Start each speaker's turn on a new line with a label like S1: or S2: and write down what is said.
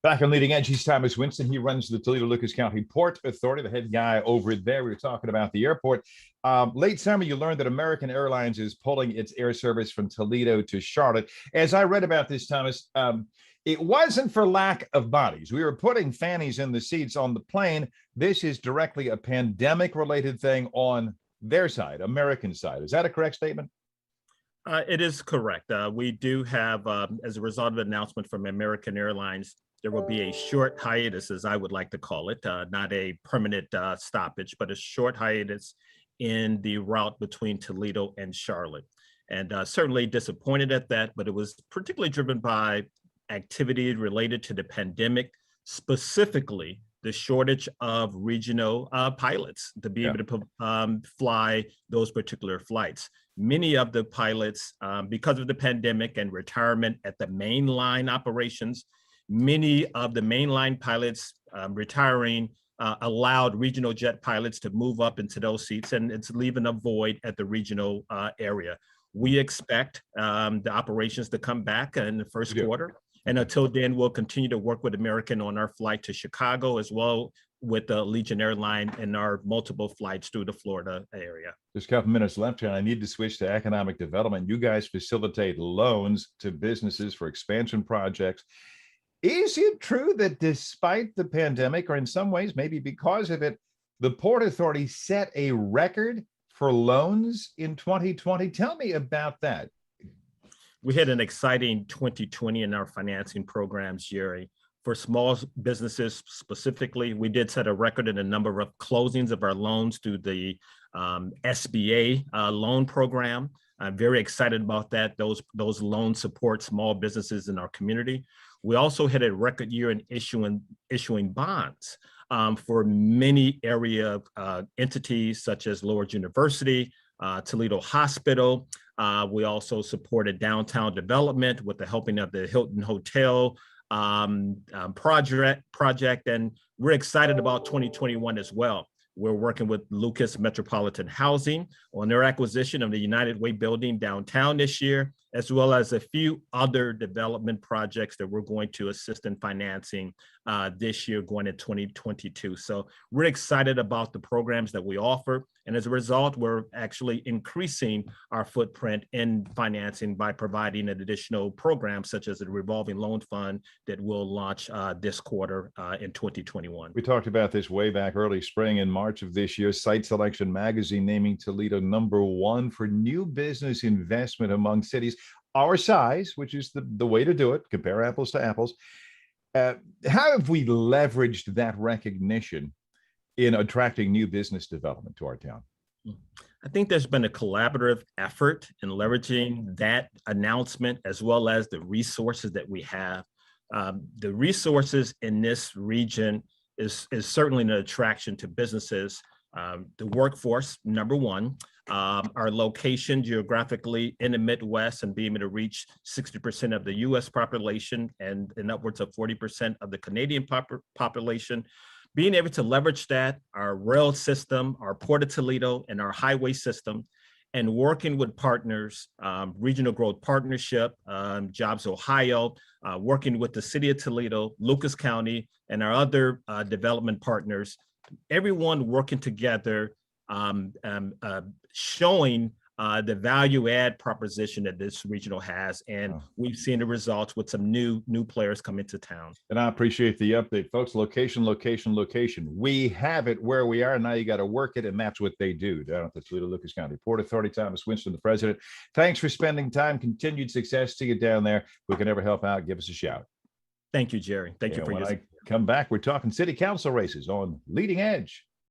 S1: Back on Leading Edge, he's Thomas Winston. He runs the Toledo Lucas County Port Authority, the head guy over there. We were talking about the airport. Late summer, you learned that American Airlines is pulling its air service from Toledo to Charlotte. As I read about this, Thomas, it wasn't for lack of bodies. We were putting fannies in the seats on the plane. This is directly a pandemic-related thing on their side, American side. Is that a correct statement?
S2: It is correct. We do have, as a result of an announcement from American Airlines, there will be a short hiatus, as I would like to call it, not a permanent stoppage, but a short hiatus in the route between Toledo and Charlotte. And certainly disappointed at that, but it was particularly driven by activity related to the pandemic, specifically the shortage of regional pilots to be able to fly those particular flights. Many of the pilots, because of the pandemic and retirement at the mainline operations, many of the mainline pilots retiring allowed regional jet pilots to move up into those seats, and it's leaving a void at the regional area. We expect the operations to come back in the first quarter. And until then, we'll continue to work with American on our flight to Chicago, as well with the Legion Airline and our multiple flights through the Florida area.
S1: Just a couple minutes left here, and I need to switch to economic development. You guys facilitate loans to businesses for expansion projects. Is it true that despite the pandemic, or in some ways, maybe because of it, the Port Authority set a record for loans in 2020? Tell me about that.
S2: We had an exciting 2020 in our financing programs, Jerry. For small businesses specifically, we did set a record in the number of closings of our loans through the SBA loan program. I'm very excited about that. Those loans support small businesses in our community. We also had a record year in issuing bonds for many area entities such as Lourdes University, Toledo Hospital. We also supported downtown development with the helping of the Hilton Hotel project, and we're excited about 2021 as well. We're working with Lucas Metropolitan Housing on their acquisition of the United Way building downtown this year, as well as a few other development projects that we're going to assist in financing this year going into 2022. So we're excited about the programs that we offer. And as a result, we're actually increasing our footprint in financing by providing an additional program such as a revolving loan fund that will launch this quarter in 2021.
S1: We talked about this way back early spring. In March of this year, Site Selection Magazine naming Toledo #1 for new business investment among cities our size, which is the way to do it, compare apples to apples. How have we leveraged that recognition in attracting new business development to our town?
S2: I think there's been a collaborative effort in leveraging that announcement, as well as the resources that we have. The resources in this region is certainly an attraction to businesses. The workforce, #1, our location geographically in the Midwest and being able to reach 60% of the US population and upwards of 40% of the Canadian population. Being able to leverage that, our rail system, our Port of Toledo, and our highway system, and working with partners, Regional Growth Partnership, Jobs Ohio, working with the City of Toledo, Lucas County, and our other development partners, everyone working together, showing the value add proposition that this regional has. And we've seen the results with some new players come into town.
S1: And I appreciate the update, folks. Location, location, location. We have it where we are. Now you got to work it. And that's what they do down at the Toledo Lucas County Port Authority. Thomas Winston, the president. Thanks for spending time. Continued success to you down there. If we can ever help out, give us a shout.
S2: Thank you, Jerry. Thank you for your
S1: support. Come back, we're talking city council races on Leading Edge.